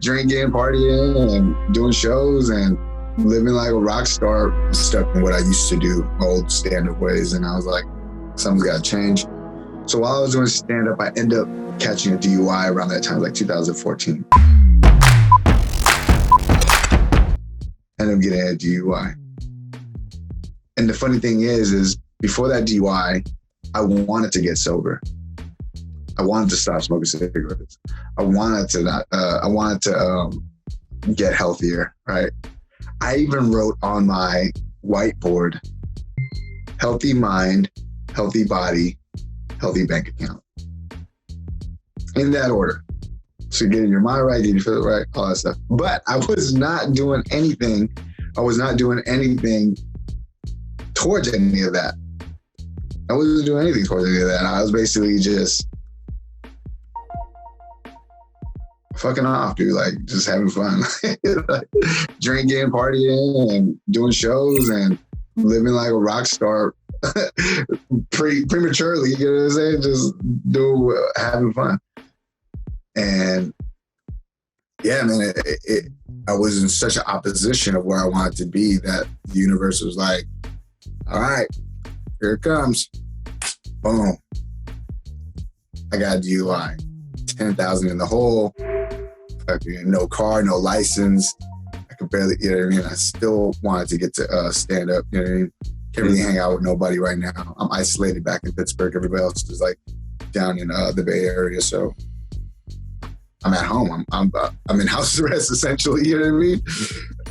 drinking, partying, and doing shows and living like a rock star, stuck in what I used to do, old stand-up ways. And I was like, something's got to change. So while I was doing stand-up, I ended up catching a DUI around that time, like 2014. Ended up getting a DUI. And the funny thing is before that DUI, I wanted to get sober. I wanted to stop smoking cigarettes. I wanted to get healthier, right? I even wrote on my whiteboard, healthy mind, healthy body, healthy bank account. In that order. So getting your mind right, getting your feet right, all that stuff. But I was not doing anything. I was not doing anything towards any of that. I wasn't doing anything towards any of that. I was basically just fucking off, dude. Like, just having fun. Like, drinking, partying, and doing shows and living like a rock star prematurely, you know what I'm saying? Just having fun. And yeah, man, I was in such an opposition of where I wanted to be that the universe was like, all right, here it comes. Boom. I got a DUI. 10,000 in the hole. Fucking no car, no license. I could barely, you know what I mean? I still wanted to get to stand up, you know what I mean? Can't really hang out with nobody right now. I'm isolated back in Pittsburgh. Everybody else is like down in the Bay Area. So I'm at home. I'm in house arrest essentially, you know what I mean?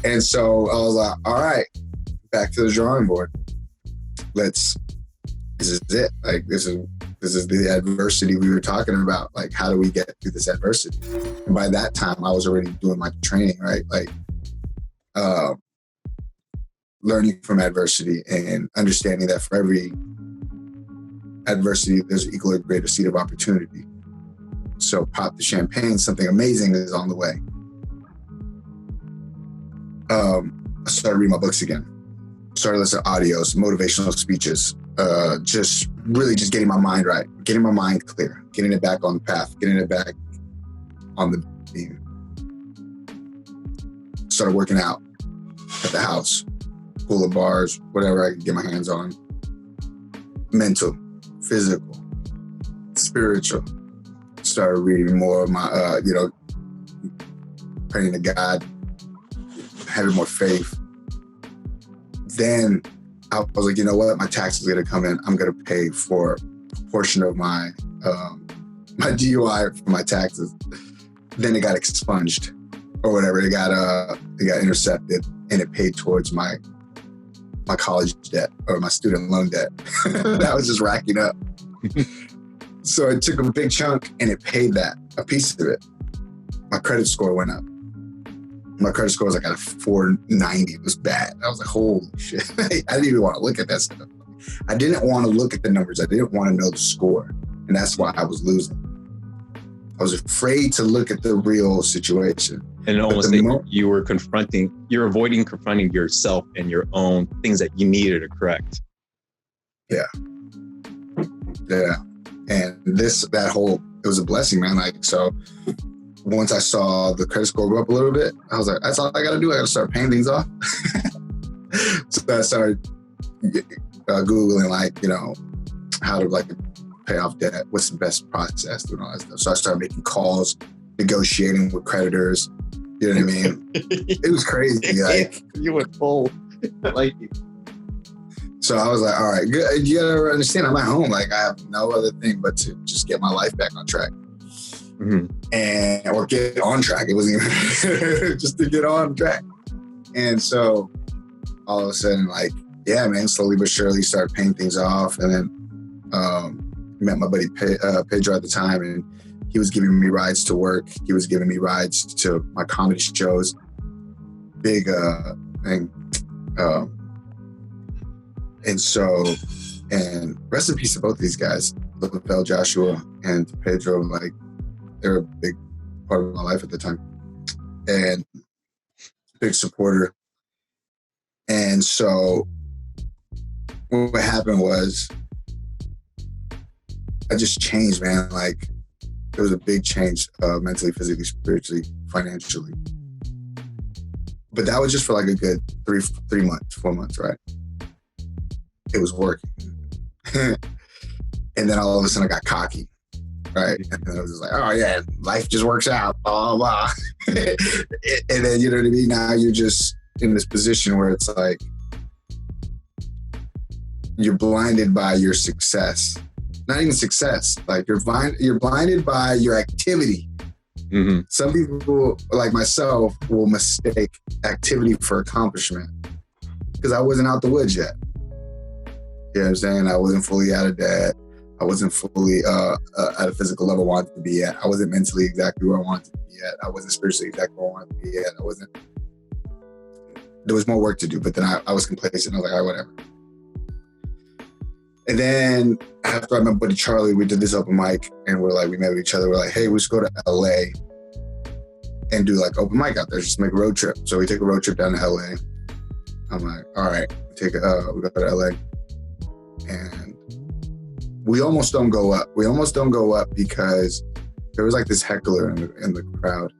And so I was like, all right, back to the drawing board. This is it. Like, this is the adversity we were talking about. Like, how do we get through this adversity? And by that time, I was already doing my training, right? Like, learning from adversity and understanding that for every adversity, there's an equal or greater seed of opportunity. So pop the champagne, something amazing is on the way. I started reading my books again. Started listening to audios, motivational speeches, just getting my mind right, getting my mind clear, getting it back on the path, getting it back on the beam. Started working out at the house, pull-up bars, whatever I could get my hands on. Mental, physical, spiritual. Started reading more of my, praying to God, having more faith. Then I was like, you know what? My taxes are going to come in. I'm going to pay for a portion of my my DUI for my taxes. Then it got expunged or whatever. It got intercepted, and it paid towards my college debt or my student loan debt that I was just racking up. So it took a big chunk, and it paid that, a piece of it. My credit score went up. My credit score was like at a 490. It was bad. I was like, holy shit. I didn't even want to look at that stuff. I didn't want to look at the numbers. I didn't want to know the score. And that's why I was losing. I was afraid to look at the real situation. And almost you're avoiding confronting yourself and your own things that you needed to correct. Yeah. Yeah. And it was a blessing, man. Like, so once I saw the credit score go up a little bit, I was like, that's all I got to do. I got to start paying things off. So I started Googling, like, how to like pay off debt. What's the best process, doing all that stuff. So I started making calls, negotiating with creditors. You know what I mean? It was crazy. Like, you went full. Like, so I was like, all right, good. You gotta understand, I'm at home. Like, I have no other thing but to just get my life back on track. Mm-hmm. Or get on track. It wasn't even just to get on track. And so all of a sudden, like, yeah, man, slowly but surely started paying things off. And then met my buddy Pedro at the time, and he was giving me rides to work. He was giving me rides to my comedy shows. Big thing. And rest in peace to both these guys, Lapel, Joshua, and Pedro. Like, they're a big part of my life at the time, and big supporter. And so what happened was I just changed, man. Like, It was a big change, mentally, physically, spiritually, financially. But that was just for like a good 4 months, right? It was working. And then all of a sudden I got cocky, right? And then I was just like, oh yeah, life just works out, blah, blah. And then, you know what I mean? Now you're just in this position where it's like, you're blinded by your success. Not even success, like you're blinded by your activity. Mm-hmm. Some people, like myself, will mistake activity for accomplishment because I wasn't out the woods yet. You know what I'm saying? I wasn't fully out of debt. I wasn't fully at a physical level I wanted to be at. I wasn't mentally exactly where I wanted to be at. I wasn't spiritually exactly where I wanted to be at. There was more work to do, but then I was complacent. I was like, all right, whatever. And then after I met buddy Charlie, we did this open mic and we met with each other. We're like, hey, we should go to LA and do like open mic out there, just make a road trip. So we take a road trip down to LA. I'm like, all right, we go to LA. And we almost don't go up. We almost don't go up because there was like this heckler in the crowd.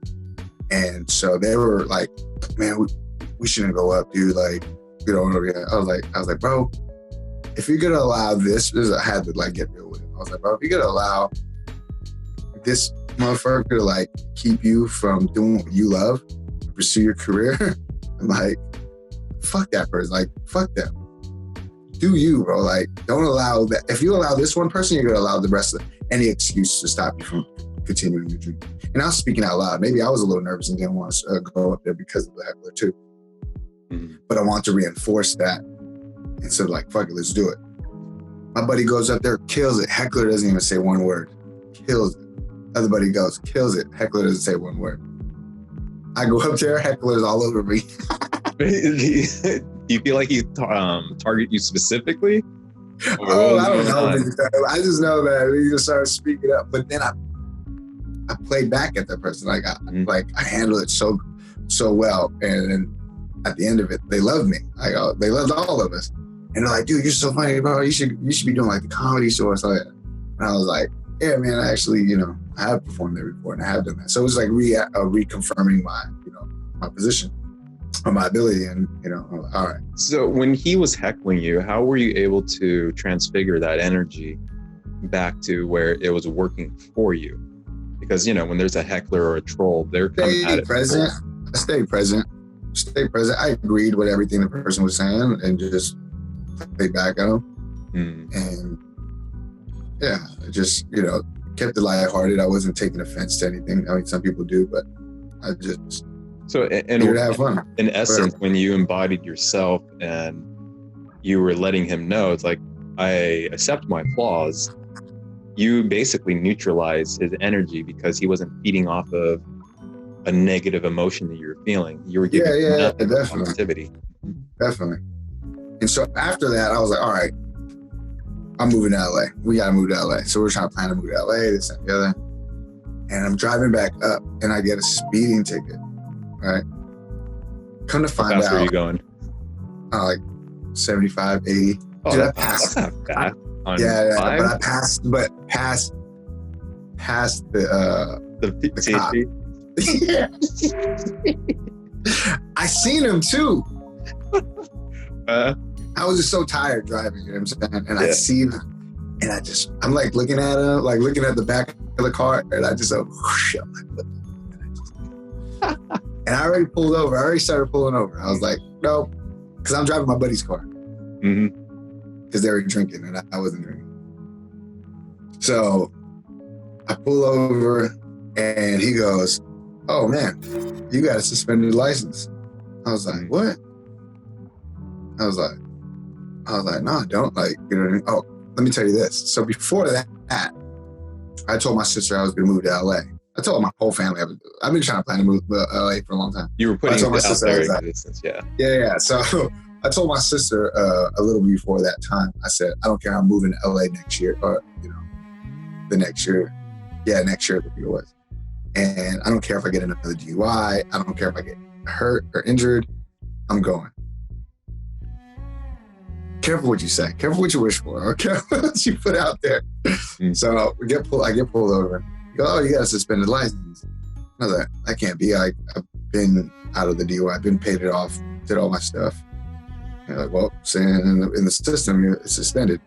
And so they were like, man, we shouldn't go up, dude. Like, you know, I was like, bro, if you're gonna allow this, I had to like get real with it. I was like, bro, if you're gonna allow this motherfucker to like keep you from doing what you love, pursue your career, I'm like, fuck that person. Like, fuck them. Do you, bro? Like, don't allow that. If you allow this one person, you're gonna allow the rest of any excuse to stop you from continuing your dream. And I was speaking out loud. Maybe I was a little nervous and didn't want to go up there because of the heckler too. Mm-hmm. But I want to reinforce that. And so like, fuck it, let's do it. My buddy goes up there, kills it. Heckler doesn't even say one word. Kills it. Other buddy goes, kills it. Heckler doesn't say one word. I go up there, heckler's all over me. Do you feel like he target you specifically? Oh, I don't know. I just know that he just started speaking up. But then I played back at that person. Like I handled it so well. And then at the end of it, they loved me. They loved all of us. And they're like, dude, you're so funny, bro. You should be doing like the comedy show or something. And I was like, yeah, man, I actually, you know, I have performed there before and I have done that. So it was like reconfirming my position or my ability. And, you know, all right. So when he was heckling you, how were you able to transfigure that energy back to where it was working for you? Because, you know, when there's a heckler or a troll, they're coming at it. Stay present. I agreed with everything the person was saying and just played back at them. And yeah, just, you know, kept it lighthearted. I wasn't taking offense to anything. I mean, some people do, but I just here to have fun. In essence, when you embodied yourself and you were letting him know, it's like, I accept my flaws. You basically neutralized his energy because he wasn't feeding off of a negative emotion that you were feeling. You were giving definitely. Positivity. Definitely. And so after that, I was like, all right, I'm moving to LA. We got to move to LA. So we're trying to plan to move to LA, this and the other. And I'm driving back up and I get a speeding ticket, right? Come to find out. How fast were you going? Like 75, 80. Oh, Dude, that's not bad. But I passed the cop. I seen him too. I was just so tired driving, you know what I'm saying? And I see him and I'm like looking at him, like looking at the back of the car, and I just go, whoosh, I'm like, what? And I already pulled over. I already started pulling over. I was like, no, because I'm driving my buddy's car. Because they were drinking and I wasn't drinking. So I pull over and he goes, oh man, you got a suspended license. I was like, what? I was like, no, I don't. Like, you know what I mean? Oh, let me tell you this. So before that, I told my sister I was going to move to LA. I told my whole family I've been trying to plan to move to LA for a long time. You were putting it out there in existence, yeah. Yeah. So I told my sister a little before that time, I said, I don't care, I'm moving to LA next year, or, you know, the next year. Yeah, next year, I think it was. And I don't care if I get another DUI. I don't care if I get hurt or injured. I'm going. Careful what you say. Careful what you wish for. Or careful what you put out there. So I get pulled over. He goes, oh, you got a suspended license. I was like, that can't be. I've been out of the DUI. I've been paid it off, did all my stuff. And like, well, saying in the system, it's suspended.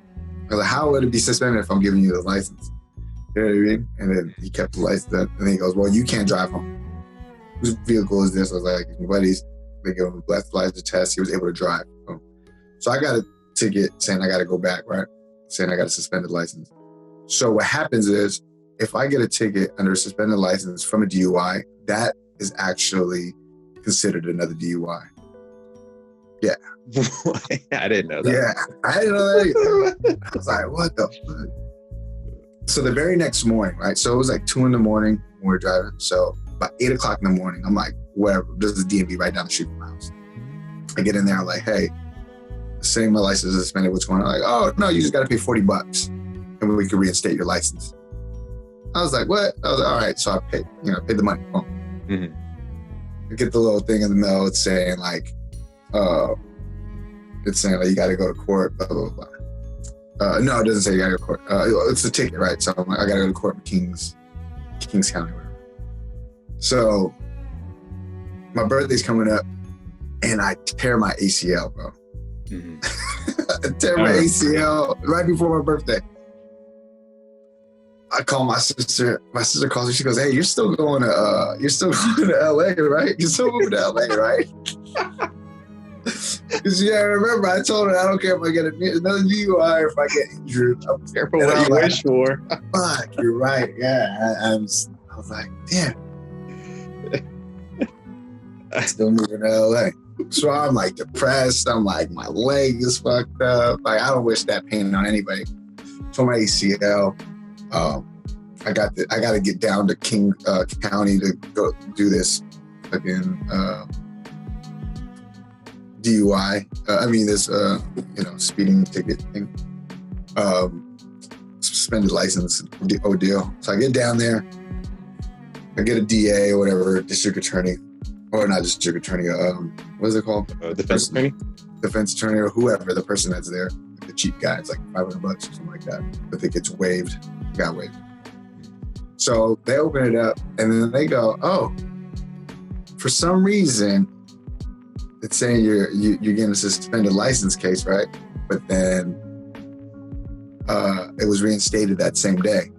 I was like, how would it be suspended if I'm giving you the license? You know what I mean? And then he kept the license. And then he goes, well, you can't drive home. Whose vehicle is this? I was like, my buddy's. They gave him a breathalyzer test. He was able to drive. So I got a ticket saying I got to go back, right? Saying I got a suspended license. So what happens is, if I get a ticket under a suspended license from a DUI, that is actually considered another DUI. Yeah. I didn't know that. Yeah, I didn't know that either. I was like, what the fuck? So the very next morning, right? So it was like 2 a.m. when we were driving. So about 8 o'clock in the morning, I'm like, whatever. This is DMV right down the street from my house. I get in there, I'm like, hey, saying my license is suspended, what's going on? Like, oh, no, you just got to pay $40 and we can reinstate your license. I was like, what? I was like, all right. So I paid the money. Mm-hmm. I get the little thing in the mail. It's saying like, you got to go to court, blah, blah, blah. No, it doesn't say you got to go to court. It's a ticket, right? So I'm like, I got to go to court in Kings County, whatever. So my birthday's coming up and I tear my ACL, bro. Mm-hmm. I tear my ACL right before my birthday. I call my sister. My sister calls me. She goes, "Hey, you're still going to LA, right? You're still moving to LA, right?" Because remember, I told her I don't care if I get another DUI or if I get injured. I'm careful what you wish for. Fuck, you're right. Yeah, I was like, damn. Still moving to LA. So I'm like depressed. I'm like, my leg is fucked up. Like, I don't wish that pain on anybody. So my ACL. I got to get down to King County to go do this fucking DUI. Speeding ticket thing. Suspended license deal. So I get down there. I get a DA or whatever, district attorney, or not district attorney. What is it called? Defense attorney. Defense attorney or whoever, the person that's there, the cheap guy. It's like $500 or something like that. But it gets waived. Got waived. So they open it up and then they go, oh, for some reason, it's saying you're getting a suspended license case, right? But then it was reinstated that same day.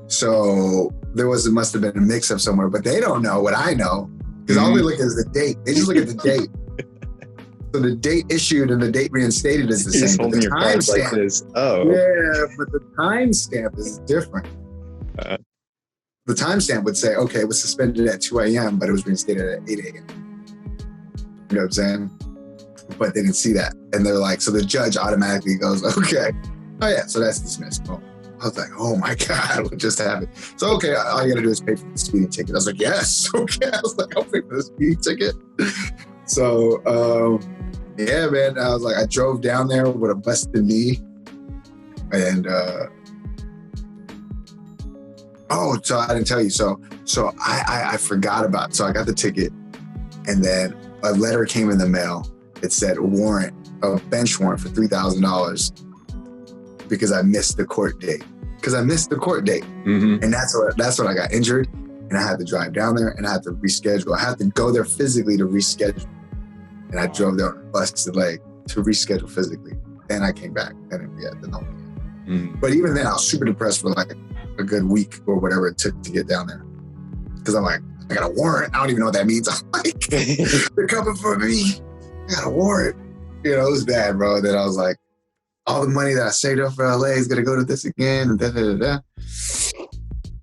So must have been a mix-up somewhere, but they don't know what I know because all they look at is the date. They just look at the date. So the date issued and the date reinstated is the same. But the timestamp, yeah, but the timestamp is different. The timestamp would say, okay, it was suspended at 2 a.m., but it was reinstated at 8 a.m. You know what I'm saying? But they didn't see that. And they're like, so the judge automatically goes, okay, oh yeah, so that's dismissed. Oh. I was like, oh my God, what just happened? So, okay, all you gotta do is pay for the speeding ticket. I was like, yes, okay. I was like, I'll pay for the speeding ticket. So, yeah, man, I was like, I drove down there with a busted knee. And, so I didn't tell you. So I forgot about it. So I got the ticket and then a letter came in the mail. It said a bench warrant for $3,000 because I missed the court date. Mm-hmm. And that's when I got injured and I had to drive down there and I had to reschedule. I had to go there physically to reschedule. And I drove there on a busted leg to reschedule physically. Then I came back and then But even then I was super depressed for like a good week or whatever it took to get down there. Cause I'm like, I got a warrant. I don't even know what that means. I'm like, they're coming for me. I got a warrant. It was bad, bro. Then I was like, all the money that I saved up for LA is gonna go to this again. And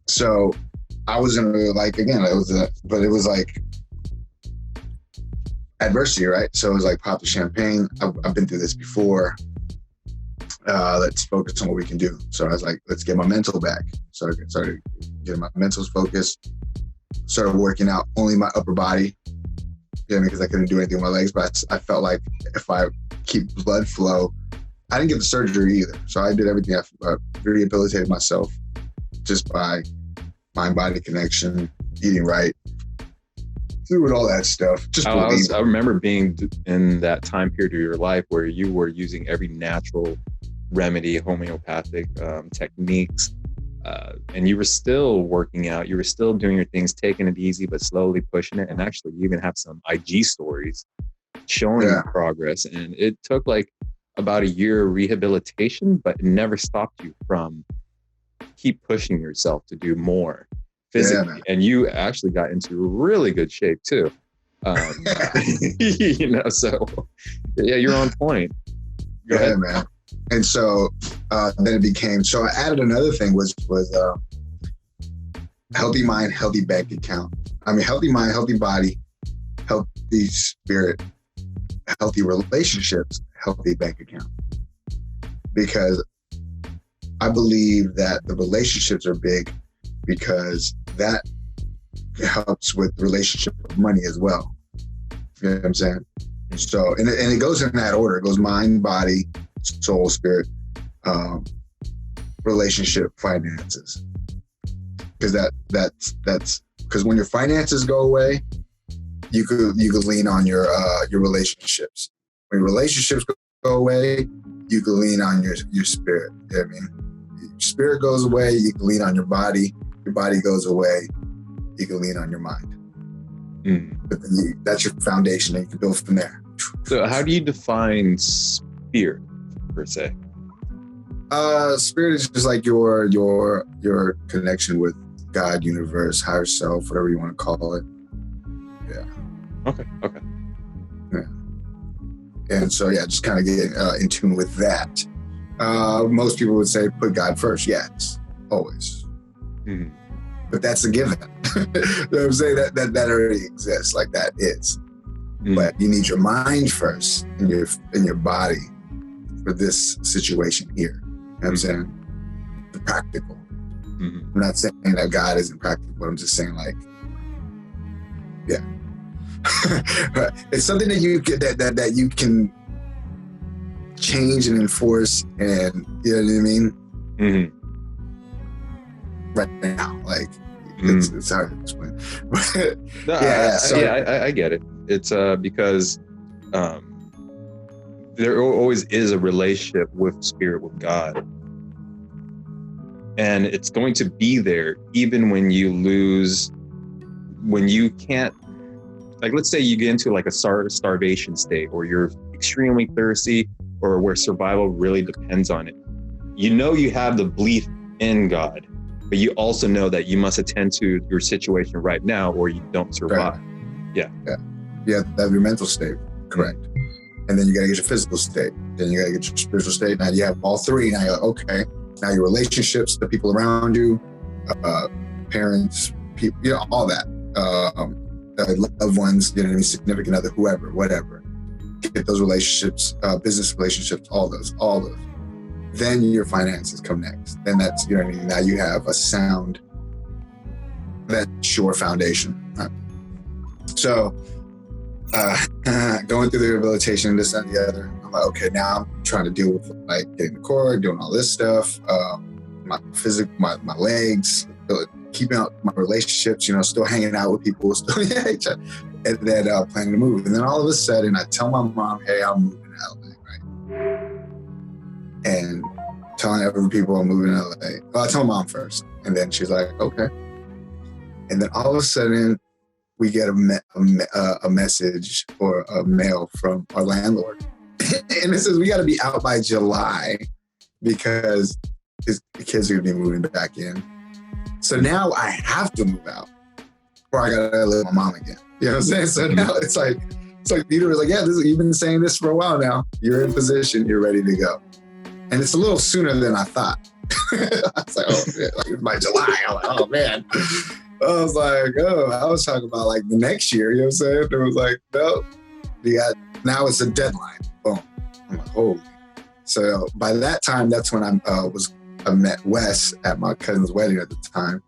So I was in like, again, it was like adversity, right? So it was like pop the champagne. I've been through this before. Let's focus on what we can do. So I was like, let's get my mental back. So I started getting my mental focused. Started working out only my upper body. Because I couldn't do anything with my legs. But I felt like if I keep blood flow, I didn't get the surgery either. So I did everything. I rehabilitated myself just by mind-body connection, eating right, doing all that stuff. I remember being in that time period of your life where you were using every natural remedy, homeopathic techniques, and you were still working out, you were still doing your things, taking it easy, but slowly pushing it. And actually, you even have some IG stories showing progress. And it took like about a year of rehabilitation, but it never stopped you from keep pushing yourself to do more physically. And you actually got into really good shape too. You know, so yeah, you're on point. Go ahead, man. And so then it became, so I added another thing was healthy mind, healthy bank account. I mean, healthy mind, healthy body, healthy spirit, healthy relationships, healthy bank account. Because I believe that the relationships are big because that helps with the relationship with money as well. You know what I'm saying? So, and it goes in that order. It goes mind, body, soul, spirit, relationship, finances. Because that's because when your finances go away, you could lean on your relationships. When your relationships go away, you can lean on your spirit. You know what I mean? Your spirit goes away, you can lean on your body. Your body goes away, you can lean on your mind. But then that's your foundation, and you can build from there. So how do you define spirit per se? Spirit is just like your connection with God, universe, higher self, whatever you want to call it. Yeah. Okay. Yeah. And so, yeah, just kind of get in tune with that. Most people would say put God first. Yes, always. But that's a given. You know what I'm saying? That already exists. Like that is. But you need your mind first and your body for this situation here. You know what I'm saying? The practical. I'm not saying that God isn't practical, but I'm just saying like, yeah. It's something that you get that you can change and enforce, and you know what I mean? Right now, like it's hard to explain. No, I get it. It's because there always is a relationship with spirit, with God, and it's going to be there even when you lose, when you can't. Like, let's say you get into like a starvation state, or you're extremely thirsty, or where survival really depends on it. You know you have the belief in God, but you also know that you must attend to your situation right now, or you don't survive. Right. Yeah. You have to have your mental state correct, and then you got to get your physical state. Then you got to get your spiritual state. Now you have all three. Now you're like, okay. Now your relationships, the people around you, parents, people, you know, all that. Loved ones, you know what I mean, significant other, whoever, whatever. Get those relationships, business relationships, all those. Then your finances come next. Then that's, you know what I mean, now you have a sound, that's your foundation. Right? So going through the rehabilitation, this and the other, I'm like, okay, now I'm trying to deal with like getting the cord, doing all this stuff, my physical, my legs, keeping up my relationships, you know, still hanging out with people, still, and then planning to move. And then all of a sudden, I tell my mom, hey, I'm moving to LA, right? And telling every people I'm moving to LA. Well, I tell my mom first, and then she's like, okay. And then all of a sudden, we get a message or a mail from our landlord. And it says, we got to be out by July because the kids are going to be moving back in. So now I have to move out, or I gotta live with my mom again. You know what I'm saying? So now it's like Peter was like, yeah, you've been saying this for a while now. You're in position, you're ready to go. And it's a little sooner than I thought. I was like, oh, man, like by July. I'm like, oh man. I was like, I was talking about like the next year. You know what I'm saying? It was like, no, now it's a deadline. Boom. I'm like, holy. So by that time, that's when I met Wes at my cousin's wedding at the time.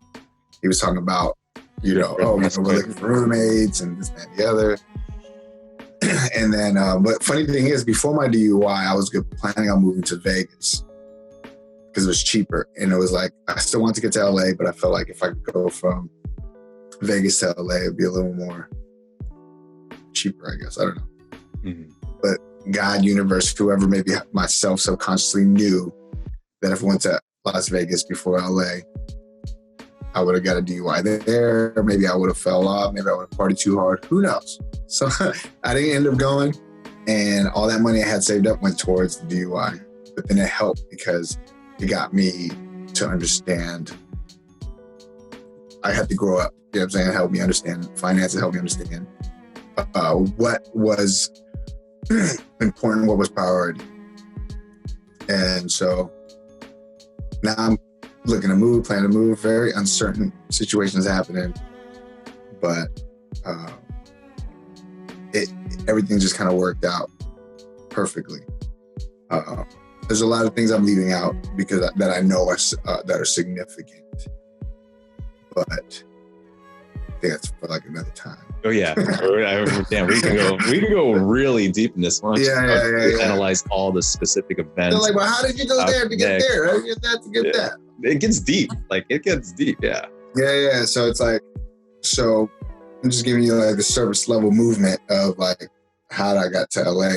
He was talking about, you know, we're looking for roommates and this, that, and the other. And then, but funny thing is, before my DUI, I was planning on moving to Vegas because it was cheaper. And it was like, I still wanted to get to LA, but I felt like if I could go from Vegas to LA, it'd be a little more cheaper, I guess. I don't know. But God, universe, whoever, maybe myself subconsciously knew that if I went to Las Vegas before LA, I would have got a DUI there. Maybe I would have fell off. Maybe I would have partied too hard. Who knows? So I didn't end up going. And all that money I had saved up went towards the DUI. But then it helped because it got me to understand. I had to grow up. You know what I'm saying? It helped me understand finances, helped me understand what was important, what was priority. And so now I'm looking to move, planning to move, very uncertain situations happening. But everything just kind of worked out perfectly. There's a lot of things I'm leaving out because that I know that are significant. But I think that's for like another time. Oh yeah, damn. We can go really deep in this one. Yeah. Analyze all the specific events. They're like, well, how did you go there to get there? How did you get that to get that? It gets deep. It gets deep. Yeah. Yeah. So it's like, I'm just giving you like the surface level movement of like how I got to LA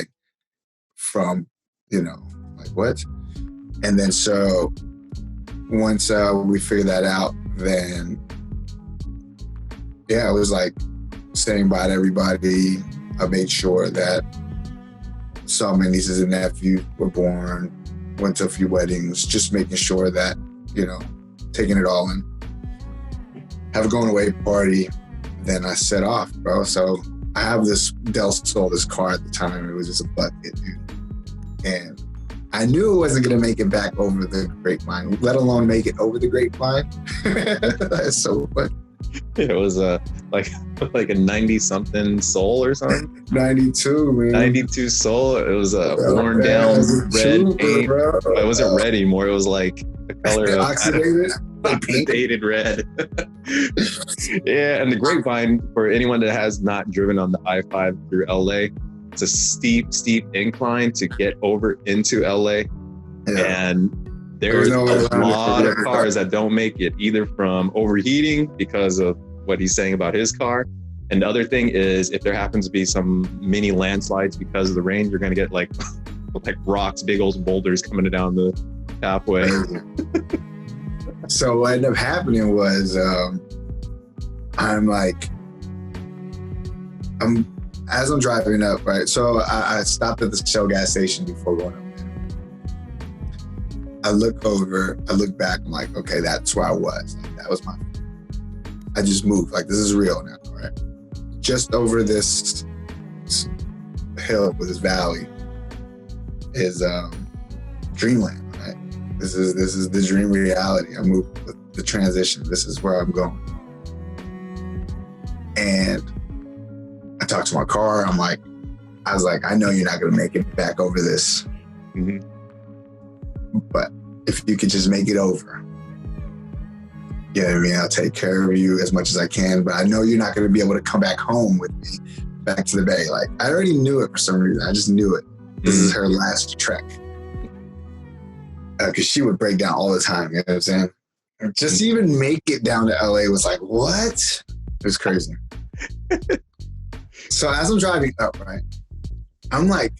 from, like what? And then so once we figured that out, then yeah, it was like saying bye to everybody. I made sure that some of my nieces and nephews were born, went to a few weddings, just making sure that, taking it all in. Have a going away party. Then I set off, bro. So I have this Del Sol, this car at the time. It was just a bucket, dude. And I knew it wasn't going to make it back over the grapevine, let alone make it over the grapevine. That's so funny. It was like a 90-something Soul or something. 92, man. 92 Soul. It was a worn down red paint. Bro. It wasn't red anymore. It was like the color of oxidated red. Yeah, and the grapevine, for anyone that has not driven on the I-5 through LA, it's a steep incline to get over into LA. Yeah. And there's a lot of cars that don't make it, either from overheating because of what he's saying about his car. And the other thing is, if there happens to be some mini landslides because of the rain, you're going to get like rocks, big old boulders coming down the pathway. So what ended up happening was, as I'm driving up, right? So I stopped at the Shell gas station before going up. I look back, I'm like, okay, that's where I was. Like, that was I just moved. Like, this is real now, right? Just over this hill with this valley is dreamland, right? This is the dream reality. I moved with the transition. This is where I'm going. And I talked to my car. I was like, I know you're not going to make it back over this. Mm-hmm. But if you could just make it over, you know what I mean? I'll take care of you as much as I can, but I know you're not going to be able to come back home with me, back to the Bay. Like, I already knew it for some reason. I just knew it. This is her last trek. Because she would break down all the time, you know what I'm saying? Just to even make it down to LA was like, what? It was crazy. So as I'm driving up, right, I'm like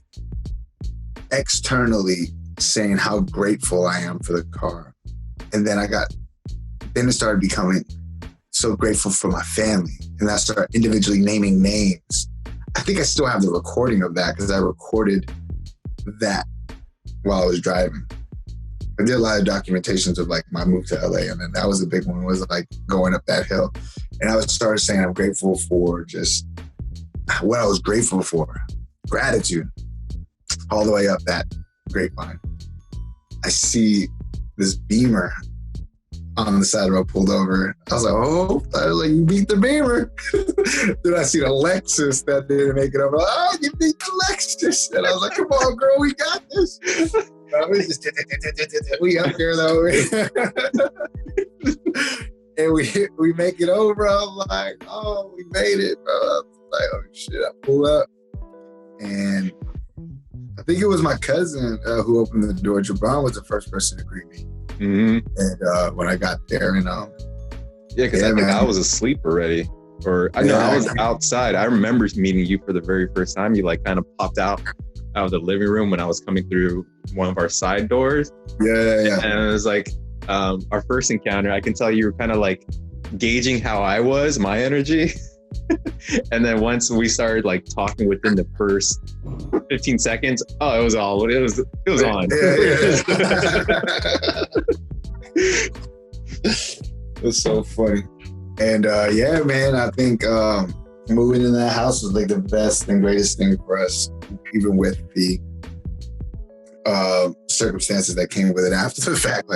externally saying how grateful I am for the car. And then it started becoming so grateful for my family. And I started individually naming names. I think I still have the recording of that because I recorded that while I was driving. I did a lot of documentations of like my move to LA. And then that was the big one, was like going up that hill. And I started saying I'm grateful for just what I was grateful for. Gratitude. All the way up that grapevine. I see this Beamer on the side of the road pulled over. I was like, you beat the Beamer. Then I see the Lexus that didn't make it over. Oh, you beat the Lexus. And I was like, come on, girl, we got this. We up there though. And we make it over. I'm like, oh, we made it, bro. I was like, oh shit, I pull up. And I think it was my cousin who opened the door. Jabron was the first person to greet me. Mm-hmm. And when I got there, yeah, because I think I was asleep already, I was outside. I remember meeting you for the very first time. You like kind of popped out of the living room when I was coming through one of our side doors. Yeah. And it was like, our first encounter, I can tell you were kind of like gauging how I was, my energy. And then once we started like talking within the first 15 seconds, it was on. It's so funny. And yeah, man, I think moving in that house was like the best and greatest thing for us, even with the circumstances that came with it after the fact.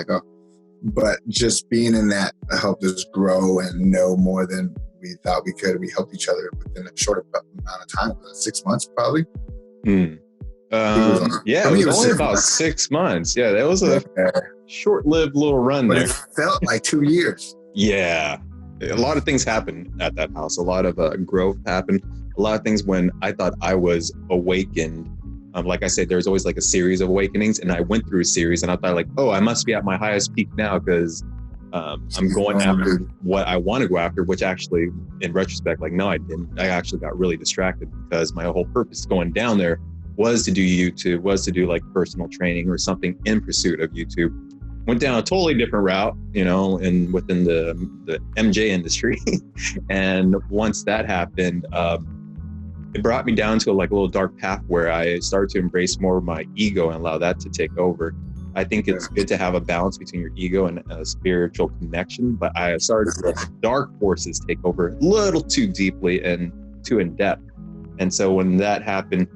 But just being in that helped us grow and know more than we thought we could. We helped each other within a short amount of time, 6 months probably. It was only about 6 months. Yeah, that was a short-lived little run there. It felt like 2 years. Yeah. A lot of things happened at that house. A lot of growth happened. A lot of things when I thought I was awakened. Like I said, there's always like a series of awakenings, and I went through a series, and I thought like, I must be at my highest peak now because I'm going after what I want to go after, which actually, in retrospect, like, no, I didn't. I actually got really distracted because my whole purpose going down there was to do YouTube, was to do like personal training or something in pursuit of YouTube. Went down a totally different route, and within the MJ industry. And once that happened, it brought me down to like a little dark path where I started to embrace more of my ego and allow that to take over. I think it's good to have a balance between your ego and a spiritual connection, but I started to let the dark forces take over a little too deeply and too in depth. And so when that happened,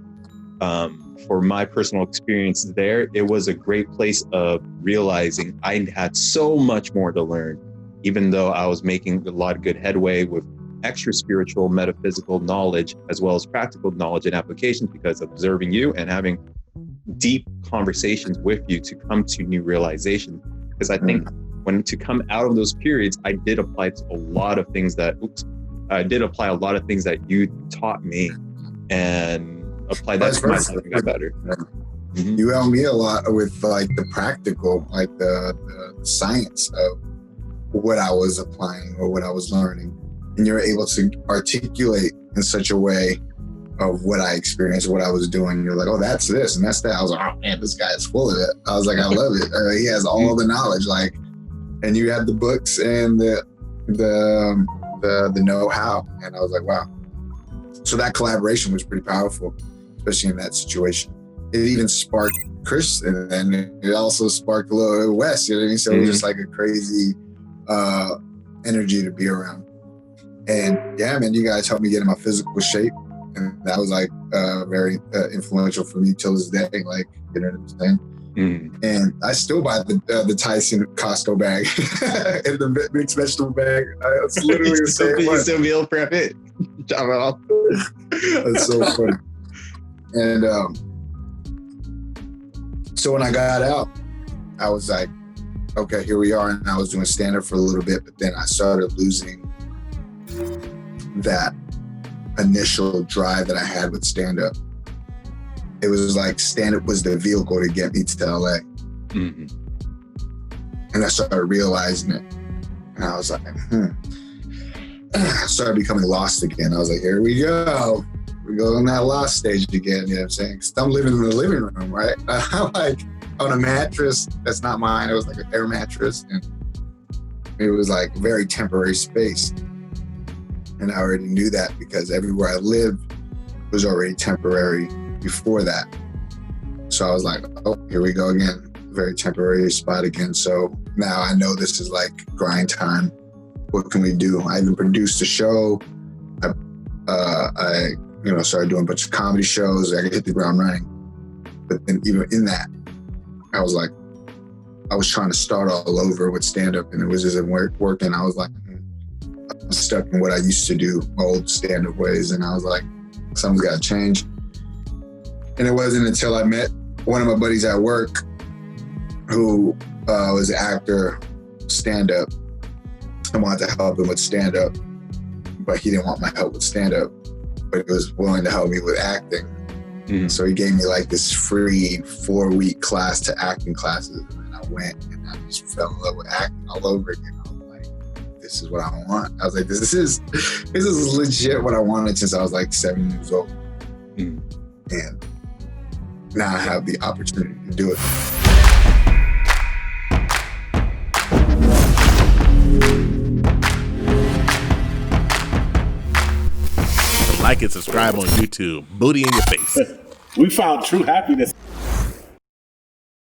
for my personal experience there, it was a great place of realizing I had so much more to learn, even though I was making a lot of good headway with extra spiritual, metaphysical knowledge, as well as practical knowledge and applications, because observing you and having deep conversations with you to come to new realizations. Because I think when to come out of those periods, I did apply to a lot of things that you taught me and apply that to my life and got better. Mm-hmm. You helped me a lot with like the practical, like the science of what I was applying or what I was learning. And you're able to articulate in such a way of what I experienced, what I was doing. You're like, oh, that's this and that's that. I was like, oh man, this guy is full of it. I was like, I love it. He has all the knowledge, like, and you had the books and the know-how. And I was like, wow. So that collaboration was pretty powerful, especially in that situation. It even sparked Chris, and then it also sparked a little Wes. You know what I mean? So it was just like a crazy energy to be around. And yeah, man, you guys helped me get in my physical shape. And that was like very influential for me till this day. Like, you know what I'm saying? And I still buy the Tyson Costco bag and the mixed vegetable bag. It's literally the same one. You still meal prep it. Drop it off. That's so funny. And so when I got out, I was like, okay, here we are. And I was doing stand-up for a little bit, but then I started losing that initial drive that I had with stand-up. It was like stand-up was the vehicle to get me to LA. Mm-hmm. And I started realizing it. And I was like, I started becoming lost again. I was like, here we go. We go on that lost stage again, you know what I'm saying? Because I'm living in the living room, right? I'm like on a mattress that's not mine. It was like an air mattress. And it was like a very temporary space. And I already knew that because everywhere I lived was already temporary before that. So I was like, oh, here we go again. Very temporary spot again. So now I know this is like grind time. What can we do? I even produced a show. I started doing a bunch of comedy shows. I could hit the ground running. But then even in that, I was like, I was trying to start all over with stand-up and it was just working. I was like, I'm stuck in what I used to do, my old stand-up ways. And I was like, something's got to change. And it wasn't until I met one of my buddies at work who was an actor, stand-up. I wanted to help him with stand-up, but he didn't want my help with stand-up, but he was willing to help me with acting. Mm-hmm. So he gave me like this free 4-week class to acting classes. And I went and I just fell in love with acting all over again. I was like, this is what I want. I was like, this is legit what I wanted since I was like 7 years old. Mm-hmm. And now I have the opportunity to do it. like and subscribe on YouTube. Booty in your face. We found true happiness.